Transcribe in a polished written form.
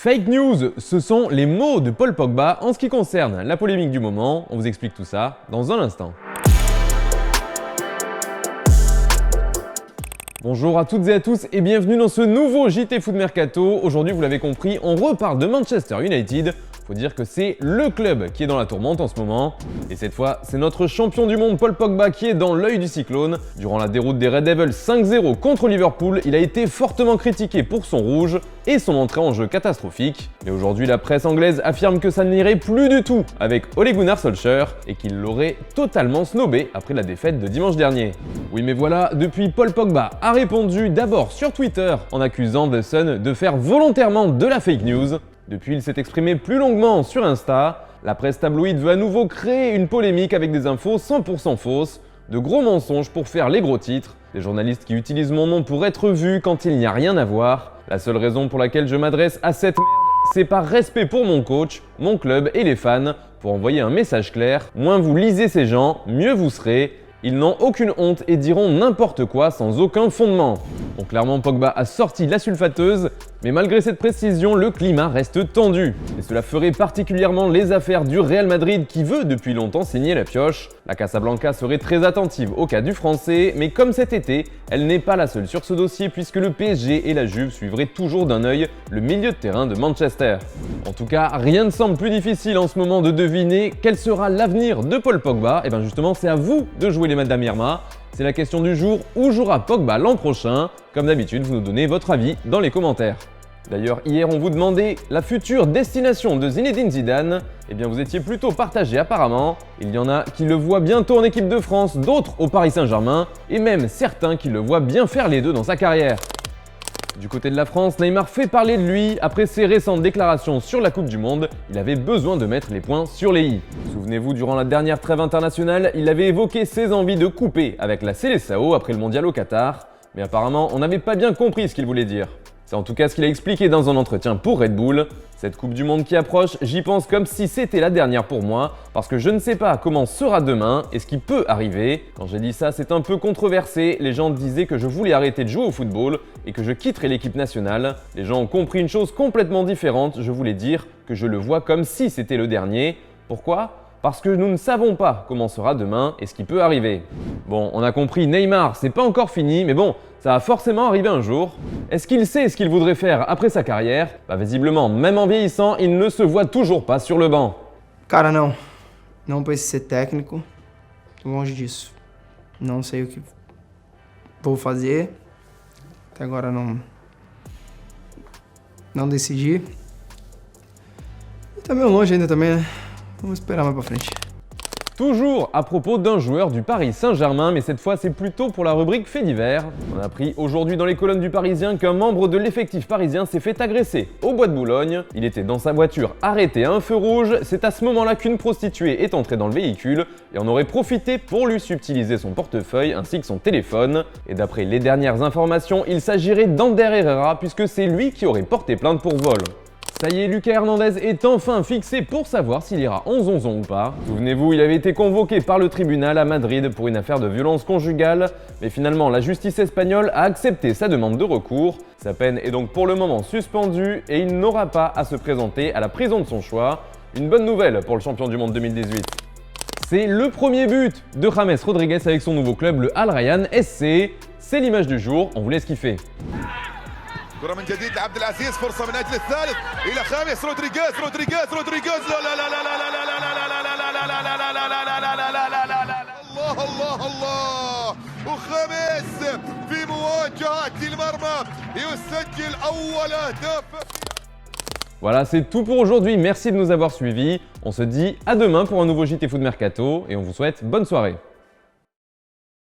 Fake news, ce sont les mots de Paul Pogba en ce qui concerne la polémique du moment. On vous explique tout ça dans un instant. Bonjour à toutes et à tous et bienvenue dans ce nouveau JT Foot Mercato. Aujourd'hui, vous l'avez compris, on reparle de Manchester United. Faut dire que c'est le club qui est dans la tourmente en ce moment. Et cette fois, c'est notre champion du monde Paul Pogba qui est dans l'œil du cyclone. Durant la déroute des Red Devils 5-0 contre Liverpool, il a été fortement critiqué pour son rouge et son entrée en jeu catastrophique. Mais aujourd'hui, la presse anglaise affirme que ça n'irait plus du tout avec Ole Gunnar Solskjaer et qu'il l'aurait totalement snobé après la défaite de dimanche dernier. Oui, mais voilà, depuis Paul Pogba a répondu d'abord sur Twitter en accusant The Sun de faire volontairement de la fake news. Depuis, il s'est exprimé plus longuement sur Insta. La presse tabloïde veut à nouveau créer une polémique avec des infos 100% fausses, de gros mensonges pour faire les gros titres, des journalistes qui utilisent mon nom pour être vus quand il n'y a rien à voir. La seule raison pour laquelle je m'adresse à cette merde, c'est par respect pour mon coach, mon club et les fans, pour envoyer un message clair. Moins vous lisez ces gens, mieux vous serez. Ils n'ont aucune honte et diront n'importe quoi sans aucun fondement. Bon, clairement, Pogba a sorti la sulfateuse, mais malgré cette précision, le climat reste tendu. Et cela ferait particulièrement les affaires du Real Madrid qui veut depuis longtemps signer la pioche. La Casablanca serait très attentive au cas du Français, mais comme cet été, elle n'est pas la seule sur ce dossier puisque le PSG et la Juve suivraient toujours d'un œil le milieu de terrain de Manchester. En tout cas, rien ne semble plus difficile en ce moment de deviner quel sera l'avenir de Paul Pogba. Et bien justement, c'est à vous de jouer les Madame Irma. C'est la question du jour, où jouera Pogba l'an prochain? Comme d'habitude, vous nous donnez votre avis dans les commentaires. D'ailleurs, hier, on vous demandait la future destination de Zinedine Zidane. Eh bien, vous étiez plutôt partagés apparemment. Il y en a qui le voient bientôt en équipe de France, d'autres au Paris Saint-Germain, et même certains qui le voient bien faire les deux dans sa carrière. Du côté de la France, Neymar fait parler de lui. Après ses récentes déclarations sur la Coupe du Monde, il avait besoin de mettre les points sur les i. Souvenez-vous, durant la dernière trêve internationale, il avait évoqué ses envies de couper avec la Seleção après le mondial au Qatar. Mais apparemment, on n'avait pas bien compris ce qu'il voulait dire. C'est en tout cas ce qu'il a expliqué dans un entretien pour Red Bull. Cette Coupe du Monde qui approche, j'y pense comme si c'était la dernière pour moi, parce que je ne sais pas comment sera demain et ce qui peut arriver. Quand j'ai dit ça, c'est un peu controversé. Les gens disaient que je voulais arrêter de jouer au football et que je quitterais l'équipe nationale. Les gens ont compris une chose complètement différente. Je voulais dire que je le vois comme si c'était le dernier. Pourquoi ? Parce que nous ne savons pas comment sera demain et ce qui peut arriver. Bon, on a compris, Neymar, c'est pas encore fini, mais bon, ça va forcément arriver un jour. Est-ce qu'il sait ce qu'il voudrait faire après sa carrière? Bah visiblement, même en vieillissant, il ne se voit toujours pas sur le banc. Cara, não. Não penso ser técnico. Tô longe disso. Não sei o que vou fazer. Até agora não decidi. E tá meio longe ainda também, né? Vamos esperar mais pra frente. Toujours à propos d'un joueur du Paris Saint-Germain, mais cette fois c'est plutôt pour la rubrique fait divers. On a appris aujourd'hui dans les colonnes du Parisien qu'un membre de l'effectif parisien s'est fait agresser au bois de Boulogne. Il était dans sa voiture arrêté à un feu rouge. C'est à ce moment-là qu'une prostituée est entrée dans le véhicule et en aurait profité pour lui subtiliser son portefeuille ainsi que son téléphone. Et d'après les dernières informations, il s'agirait d'Ander Herrera puisque c'est lui qui aurait porté plainte pour vol. Ça y est, Lucas Hernandez est enfin fixé pour savoir s'il ira en zonzon ou pas. Souvenez-vous, il avait été convoqué par le tribunal à Madrid pour une affaire de violence conjugale, mais finalement la justice espagnole a accepté sa demande de recours. Sa peine est donc pour le moment suspendue et il n'aura pas à se présenter à la prison de son choix. Une bonne nouvelle pour le champion du monde 2018. C'est le premier but de James Rodriguez avec son nouveau club, le Al Rayyan SC. C'est l'image du jour, on vous laisse kiffer. كرة من جديد لعبد العزيز فرصة من أجل الثالث إلى خامس رودريغيز لا لا لا لا لا لا لا لا الله الله الله وخامس في مواجهة المرمى يسجل أول أهداف. Voilà, c'est tout pour aujourd'hui. Merci de nous avoir suivis. On se dit à demain pour un nouveau JT Foot Mercato et on vous souhaite bonne soirée.